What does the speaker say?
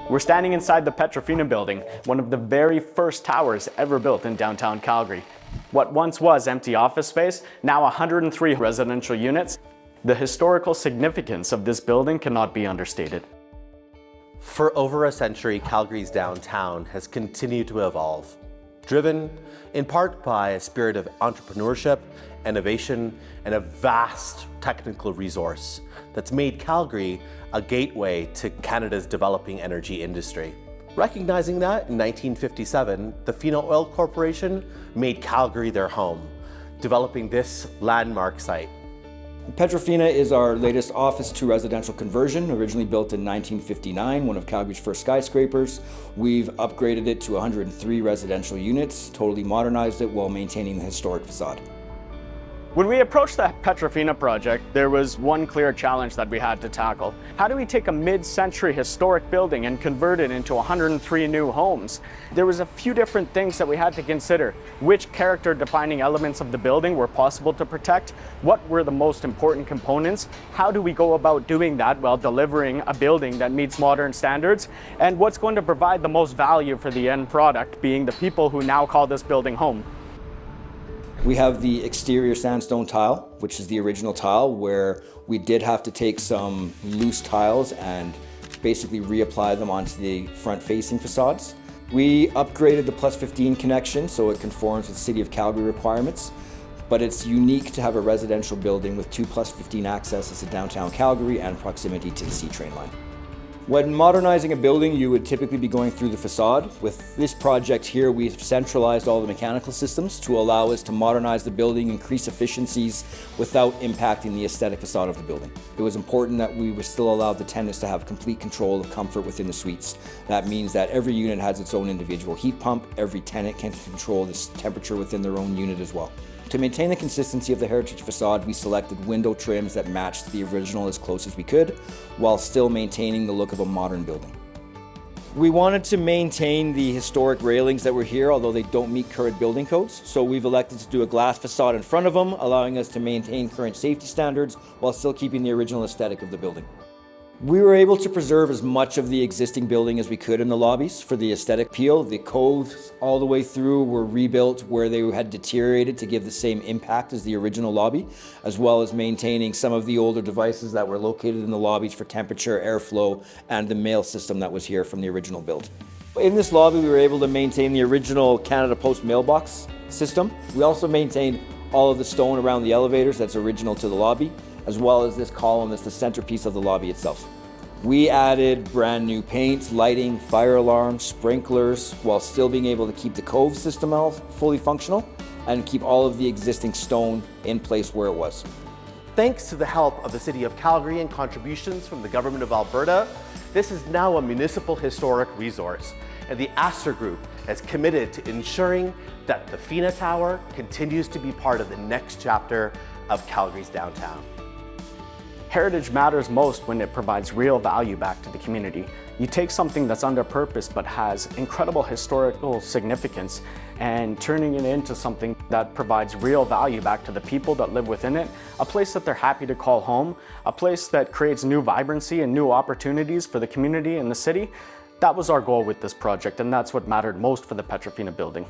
We're standing inside the Petro Fina Building, one of the very first towers ever built in downtown Calgary. What once was empty office space, now 103 residential units. The historical significance of this building cannot be understated. For over a century, Calgary's downtown has continued to evolve, driven in part by a spirit of entrepreneurship, innovation, and a vast technical resource that's made Calgary a gateway to Canada's developing energy industry. Recognizing that, in 1957, the Fina Oil Corporation made Calgary their home, developing this landmark site. Petro Fina is our latest office to residential conversion, originally built in 1959, one of Calgary's first skyscrapers. We've upgraded it to 103 residential units, totally modernized it while maintaining the historic facade. When we approached the Petro Fina project, there was one clear challenge that we had to tackle. How do we take a mid-century historic building and convert it into 103 new homes? There was a few different things that we had to consider. Which character-defining elements of the building were possible to protect? What were the most important components? How do we go about doing that while delivering a building that meets modern standards? And what's going to provide the most value for the end product, being the people who now call this building home? We have the exterior sandstone tile, which is the original tile, where we did have to take some loose tiles and basically reapply them onto the front-facing facades. We upgraded the +15 connection so it conforms with City of Calgary requirements, but it's unique to have a residential building with 2 +15 accesses to downtown Calgary and proximity to the C train line. When modernizing a building, you would typically be going through the facade. With this project here, we've centralized all the mechanical systems to allow us to modernize the building, increase efficiencies without impacting the aesthetic facade of the building. It was important that we were still allowed the tenants to have complete control of comfort within the suites. That means that every unit has its own individual heat pump. Every tenant can control the temperature within their own unit as well. To maintain the consistency of the heritage facade, we selected window trims that matched the original as close as we could, while still maintaining the look of a modern building. We wanted to maintain the historic railings that were here, although they don't meet current building codes. So we've elected to do a glass facade in front of them, allowing us to maintain current safety standards while still keeping the original aesthetic of the building. We were able to preserve as much of the existing building as we could in the lobbies for the aesthetic appeal. The coves all the way through were rebuilt where they had deteriorated to give the same impact as the original lobby, as well as maintaining some of the older devices that were located in the lobbies for temperature, airflow, and the mail system that was here from the original build. In this lobby, we were able to maintain the original Canada Post mailbox system. We also maintained all of the stone around the elevators that's original to the lobby, as well as this column that's the centerpiece of the lobby itself. We added brand new paint, lighting, fire alarms, sprinklers, while still being able to keep the cove system fully functional and keep all of the existing stone in place where it was. Thanks to the help of the City of Calgary and contributions from the Government of Alberta, this is now a Municipal Historic Resource, and the Astra Group is committed to ensuring that the Fina Tower continues to be part of the next chapter of Calgary's downtown. Heritage matters most when it provides real value back to the community. You take something that's under purpose but has incredible historical significance and turning it into something that provides real value back to the people that live within it, a place that they're happy to call home, a place that creates new vibrancy and new opportunities for the community and the city. That was our goal with this project, and that's what mattered most for the Petro Fina Building.